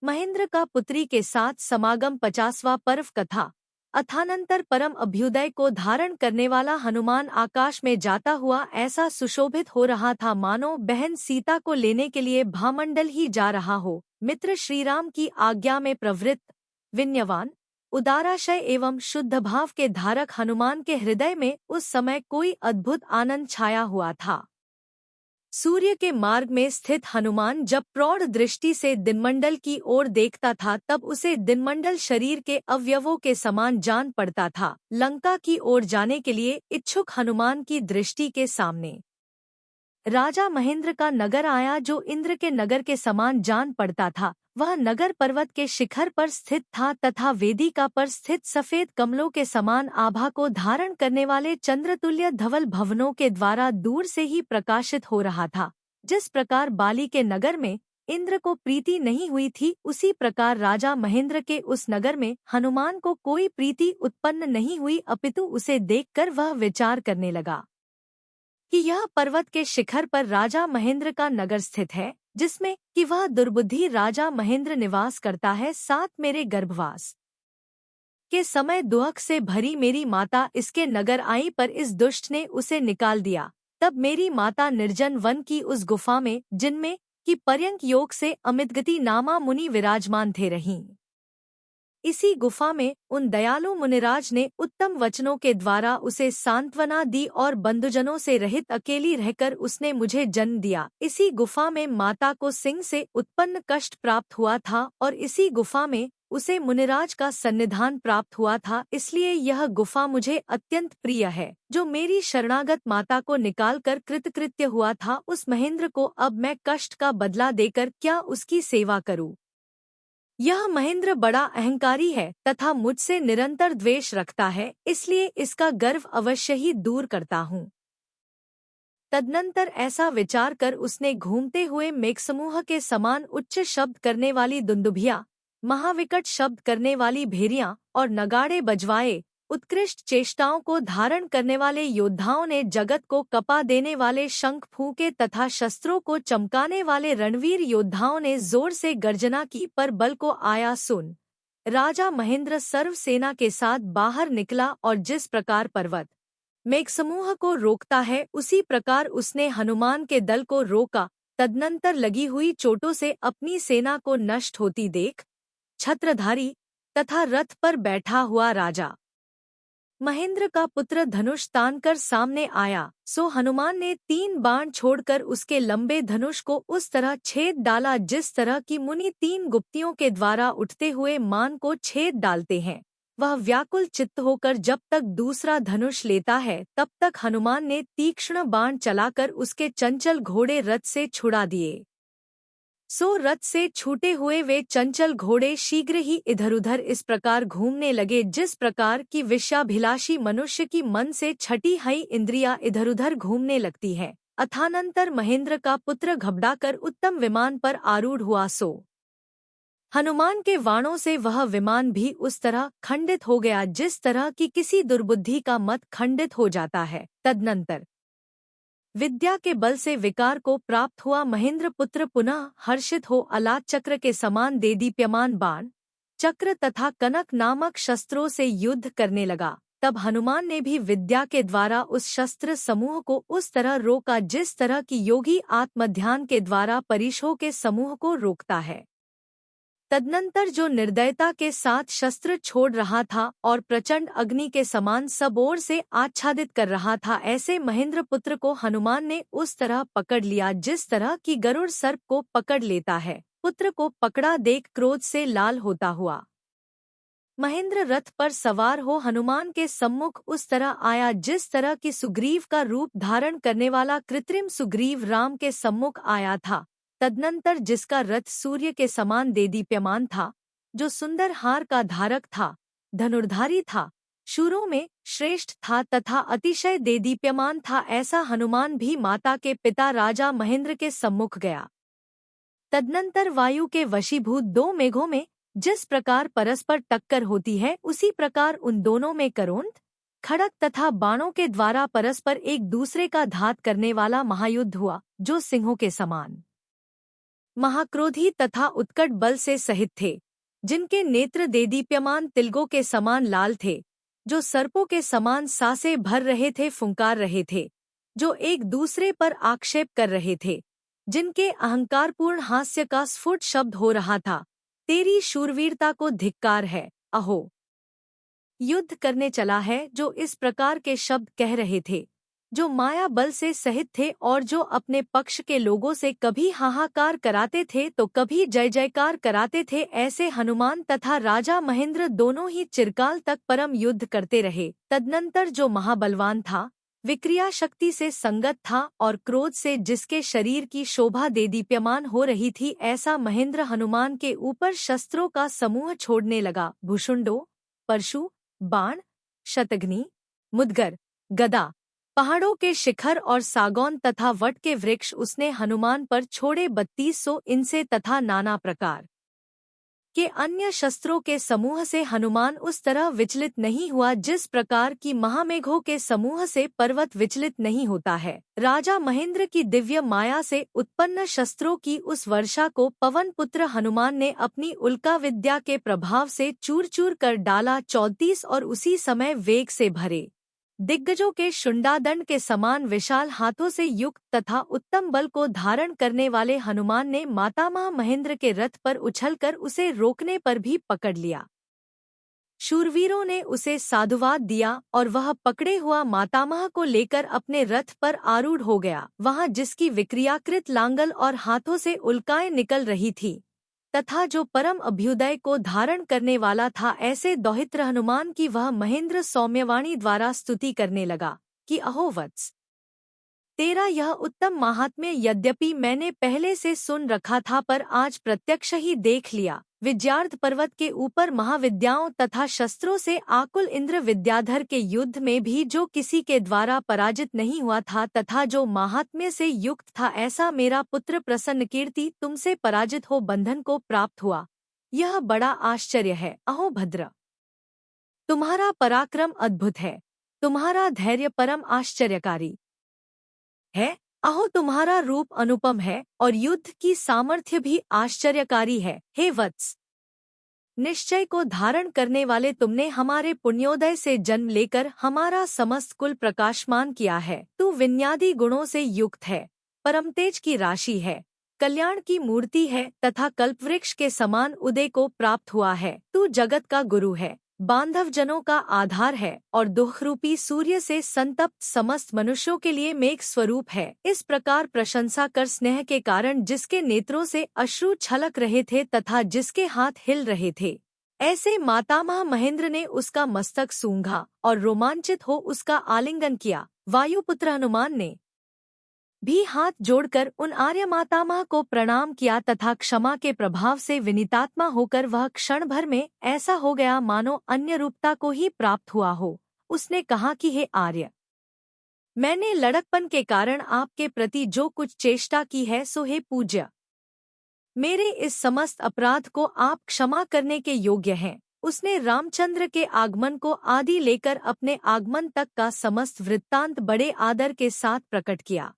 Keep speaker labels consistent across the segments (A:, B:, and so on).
A: महेंद्र का पुत्री के साथ समागम 50वां पर्व कथा। अथानंतर परम अभ्युदय को धारण करने वाला हनुमान आकाश में जाता हुआ ऐसा सुशोभित हो रहा था मानो बहन सीता को लेने के लिए भामंडल ही जा रहा हो। मित्र श्रीराम की आज्ञा में प्रवृत्त, विनयवान, उदाराशय एवं शुद्ध भाव के धारक हनुमान के हृदय में उस समय कोई अद्भुत आनंद छाया हुआ था। सूर्य के मार्ग में स्थित हनुमान जब प्रौढ़ दृष्टि से दिनमंडल की ओर देखता था तब उसे दिनमंडल शरीर के अवयवों के समान जान पड़ता था। लंका की ओर जाने के लिए इच्छुक हनुमान की दृष्टि के सामने राजा महेंद्र का नगर आया जो इंद्र के नगर के समान जान पड़ता था। वह नगर पर्वत के शिखर पर स्थित था तथा वेदिका पर स्थित सफेद कमलों के समान आभा को धारण करने वाले चंद्रतुल्य धवल भवनों के द्वारा दूर से ही प्रकाशित हो रहा था। जिस प्रकार बाली के नगर में इंद्र को प्रीति नहीं हुई थी, उसी प्रकार राजा महेंद्र के उस नगर में हनुमान को कोई प्रीति उत्पन्न नहीं हुई, अपितु उसे देखकर वह विचार करने लगा कि यह पर्वत के शिखर पर राजा महेंद्र का नगर स्थित है, जिसमें कि वह दुर्बुद्धि राजा महेंद्र निवास करता है। साथ मेरे गर्भवास के समय दुख से भरी मेरी माता इसके नगर आई, पर इस दुष्ट ने उसे निकाल दिया। तब मेरी माता निर्जन वन की उस गुफा में, जिनमें कि पर्यंक योग से अमितगति नामा मुनि विराजमान थे, रहीं। इसी गुफा में उन दयालु मुनिराज ने उत्तम वचनों के द्वारा उसे सांत्वना दी और बंधुजनों से रहित अकेली रहकर उसने मुझे जन्म दिया। इसी गुफा में माता को सिंह से उत्पन्न कष्ट प्राप्त हुआ था और इसी गुफा में उसे मुनिराज का सन्निधान प्राप्त हुआ था। इसलिए यह गुफा मुझे अत्यंत प्रिय है। जो मेरी शरणागत माता को निकालकर कृतकृत्य हुआ था, उस महेंद्र को अब मैं कष्ट का बदला देकर क्या उसकी सेवा करूं? यह महेंद्र बड़ा अहंकारी है तथा मुझसे निरंतर द्वेष रखता है, इसलिए इसका गर्व अवश्य ही दूर करता हूँ। तदनंतर ऐसा विचार कर उसने घूमते हुए मेघसमूह के समान उच्च शब्द करने वाली दुंदुभिया, महाविकट शब्द करने वाली भेरियां और नगाड़े बजवाए। उत्कृष्ट चेष्टाओं को धारण करने वाले योद्धाओं ने जगत को कपा देने वाले शंख फूंके तथा शस्त्रों को चमकाने वाले रणवीर योद्धाओं ने जोर से गर्जना की, पर बल को आया सुन। राजा महेंद्र सर्व सेना के साथ बाहर निकला और जिस प्रकार पर्वत मेघसमूह को रोकता है, उसी प्रकार उसने हनुमान के दल को रोका। तदनंतर लगी हुई चोटों से अपनी सेना को नष्ट होती देख छत्रधारी तथा रथ पर बैठा हुआ राजा महेंद्र का पुत्र धनुष तानकर सामने आया। सो हनुमान ने 3 बाण छोड़कर उसके लंबे धनुष को उस तरह छेद डाला जिस तरह की मुनि 3 गुप्तियों के द्वारा उठते हुए मान को छेद डालते हैं। वह व्याकुल चित्त होकर जब तक दूसरा धनुष लेता है, तब तक हनुमान ने तीक्ष्ण बाण चलाकर उसके चंचल घोड़े रथ से छुड़ा दिए। सो रथ से छूटे हुए वे चंचल घोड़े शीघ्र ही इधर-उधर इस प्रकार घूमने लगे जिस प्रकार की विषयाभिलाषी मनुष्य की मन से छटी हुई इंद्रियां इधर-उधर घूमने लगती है। अथानंतर महेंद्र का पुत्र घबराकर उत्तम विमान पर आरूढ़ हुआ। सो हनुमान के वाणों से वह विमान भी उस तरह खंडित हो गया जिस तरह की किसी दुर्बुद्धि का मत खंडित हो जाता है। तदनंतर विद्या के बल से विकार को प्राप्त हुआ महेंद्र पुत्र पुनः हर्षित हो अलात चक्र के समान देदीप्यमान बाण, चक्र तथा कनक नामक शस्त्रों से युद्ध करने लगा। तब हनुमान ने भी विद्या के द्वारा उस शस्त्र समूह को उस तरह रोका जिस तरह की योगी आत्मध्यान के द्वारा परिशों के समूह को रोकता है। तदनंतर जो निर्दयता के साथ शस्त्र छोड़ रहा था और प्रचंड अग्नि के समान सब ओर से आच्छादित कर रहा था, ऐसे महेंद्र पुत्र को हनुमान ने उस तरह पकड़ लिया जिस तरह की गरुड़ सर्प को पकड़ लेता है। पुत्र को पकड़ा देख क्रोध से लाल होता हुआ महेंद्र रथ पर सवार हो हनुमान के सम्मुख उस तरह आया जिस तरह की सुग्रीव का रूप धारण करने वाला कृत्रिम सुग्रीव राम के सम्मुख आया था। तदनंतर जिसका रथ सूर्य के समान देदीप्यमान था, जो सुंदर हार का धारक था, धनुर्धारी था, शूरों में श्रेष्ठ था तथा अतिशय देदीप्यमान था, ऐसा हनुमान भी माता के पिता राजा महेंद्र के सम्मुख गया। तदनंतर वायु के वशीभूत 2 मेघों में जिस प्रकार परस्पर टक्कर होती है, उसी प्रकार उन दोनों में करोंद, खड़क तथा बाणों के द्वारा परस्पर एक दूसरे का घात करने वाला महायुद्ध हुआ, जो सिंहों के समान महाक्रोधी तथा उत्कट बल से सहित थे, जिनके नेत्र देदीप्यमान तिलकों के समान लाल थे, जो सर्पों के समान सांसें भर रहे थे, फुंकार रहे थे, जो एक दूसरे पर आक्षेप कर रहे थे, जिनके अहंकारपूर्ण हास्य का स्फुट शब्द हो रहा था, तेरी शूरवीरता को धिक्कार है, अहो। युद्ध करने चला है, जो इस प्रकार के शब्द कह रहे थे, जो माया बल से सहित थे और जो अपने पक्ष के लोगों से कभी हाहाकार कराते थे तो कभी जय जयकार कराते थे, ऐसे हनुमान तथा राजा महेंद्र दोनों ही चिरकाल तक परम युद्ध करते रहे। तदनंतर जो महाबलवान था, विक्रिया शक्ति से संगत था और क्रोध से जिसके शरीर की शोभा देदीप्यमान हो रही थी, ऐसा महेंद्र हनुमान के ऊपर शस्त्रों का समूह छोड़ने लगा। भुषुंडो, परशु, बाण, शतघ्नी, मुदगर, गदा, पहाड़ों के शिखर और सागौन तथा वट के वृक्ष उसने हनुमान पर छोड़े। 3200 इनसे तथा नाना प्रकार के अन्य शस्त्रों के समूह से हनुमान उस तरह विचलित नहीं हुआ जिस प्रकार की महामेघों के समूह से पर्वत विचलित नहीं होता है। राजा महेंद्र की दिव्य माया से उत्पन्न शस्त्रों की उस वर्षा को पवन पुत्र हनुमान ने अपनी उल्का विद्या के प्रभाव से चूर चूर कर डाला। 34 और उसी समय वेग से भरे दिग्गजों के शुंडादंड के समान विशाल हाथों से युक्त तथा उत्तम बल को धारण करने वाले हनुमान ने मातामह महेंद्र के रथ पर उछलकर उसे रोकने पर भी पकड़ लिया। शूरवीरों ने उसे साधुवाद दिया और वह पकड़े हुआ मातामह को लेकर अपने रथ पर आरूढ़ हो गया। वहां जिसकी विक्रियाकृत लांगल और हाथों से उल्काएं निकल रही थी तथा जो परम अभ्युदय को धारण करने वाला था, ऐसे दौहित्र हनुमान की वह महेंद्र सौम्यवाणी द्वारा स्तुति करने लगा कि अहो वत्स, तेरा यह उत्तम महात्म्य यद्यपि मैंने पहले से सुन रखा था पर आज प्रत्यक्ष ही देख लिया। विजयार्थ पर्वत के ऊपर महाविद्याओं तथा शस्त्रों से आकुल इंद्र विद्याधर के युद्ध में भी जो किसी के द्वारा पराजित नहीं हुआ था तथा जो महात्म्य से युक्त था, ऐसा मेरा पुत्र प्रसन्नकीर्ति तुमसे पराजित हो बंधन को प्राप्त हुआ। यह बड़ा आश्चर्य है। अहो भद्र, तुम्हारा पराक्रम अद्भुत है, तुम्हारा धैर्य परम आश्चर्यकारी है। अहो तुम्हारा रूप अनुपम है और युद्ध की सामर्थ्य भी आश्चर्यकारी है। हे वत्स, निश्चय को धारण करने वाले तुमने हमारे पुण्योदय से जन्म लेकर हमारा समस्त कुल प्रकाशमान किया है। तू विन्यादी गुणों से युक्त है, परम तेज की राशि है, कल्याण की मूर्ति है तथा कल्पवृक्ष के समान उदय को प्राप्त हुआ है। तू जगत का गुरु है, बांधव जनों का आधार है और दुखरूपी सूर्य से संतप्त समस्त मनुष्यों के लिए मेघ स्वरूप है। इस प्रकार प्रशंसा कर स्नेह के कारण जिसके नेत्रों से अश्रु छलक रहे थे तथा जिसके हाथ हिल रहे थे, ऐसे मातामह महेंद्र ने उसका मस्तक सूंघा और रोमांचित हो उसका आलिंगन किया। वायुपुत्र हनुमान ने भी हाथ जोड़कर उन आर्य मातामह को प्रणाम किया तथा क्षमा के प्रभाव से विनीतात्मा होकर वह क्षण भर में ऐसा हो गया मानो अन्य रूपता को ही प्राप्त हुआ हो। उसने कहा कि हे आर्य, मैंने लड़कपन के कारण आपके प्रति जो कुछ चेष्टा की है सो हे पूज्य, मेरे इस समस्त अपराध को आप क्षमा करने के योग्य हैं। उसने रामचंद्र के आगमन को आदि लेकर अपने आगमन तक का समस्त वृत्तांत बड़े आदर के साथ प्रकट किया।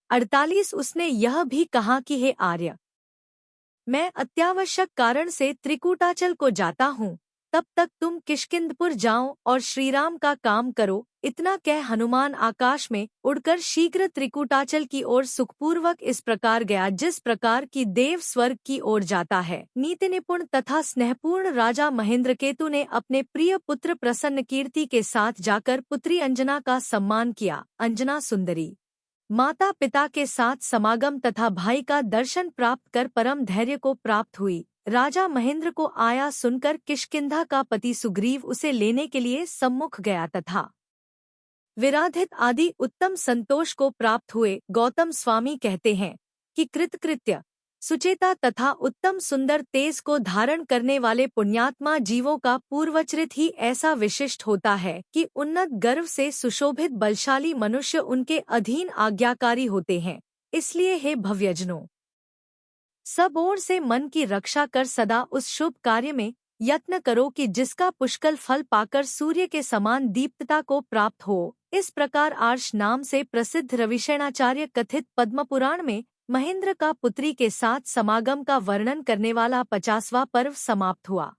A: 48 उसने यह भी कहा कि हे आर्य, मैं अत्यावश्यक कारण से त्रिकूटाचल को जाता हूँ, तब तक तुम किष्किंधपुर जाओ और श्रीराम का काम करो। इतना कह हनुमान आकाश में उड़कर शीघ्र त्रिकूटाचल की ओर सुखपूर्वक इस प्रकार गया जिस प्रकार की देव स्वर्ग की ओर जाता है। नीति निपुण तथा स्नेहपूर्ण राजा महेंद्रकेतु ने अपने प्रिय पुत्र प्रसन्नकीर्ति के साथ जाकर पुत्री अंजना का सम्मान किया। अंजना सुंदरी माता पिता के साथ समागम तथा भाई का दर्शन प्राप्त कर परम धैर्य को प्राप्त हुई। राजा महेंद्र को आया सुनकर किष्किंधा का पति सुग्रीव उसे लेने के लिए सम्मुख गया तथा विराधित आदि उत्तम संतोष को प्राप्त हुए। गौतम स्वामी कहते हैं कि कृतकृत्य, सुचेता तथा उत्तम सुंदर तेज को धारण करने वाले पुण्यात्मा जीवों का पूर्वचरित ही ऐसा विशिष्ट होता है कि उन्नत गर्व से सुशोभित बलशाली मनुष्य उनके अधीन आज्ञाकारी होते हैं। इसलिए हे भव्यजनों, सब ओर से मन की रक्षा कर सदा उस शुभ कार्य में यत्न करो कि जिसका पुष्कल फल पाकर सूर्य के समान दीप्तता को प्राप्त हो। इस प्रकार आर्ष नाम से प्रसिद्ध रविशेणाचार्य कथित पद्मपुराण में महेंद्र का पुत्री के साथ समागम का वर्णन करने वाला 50वां पर्व समाप्त हुआ।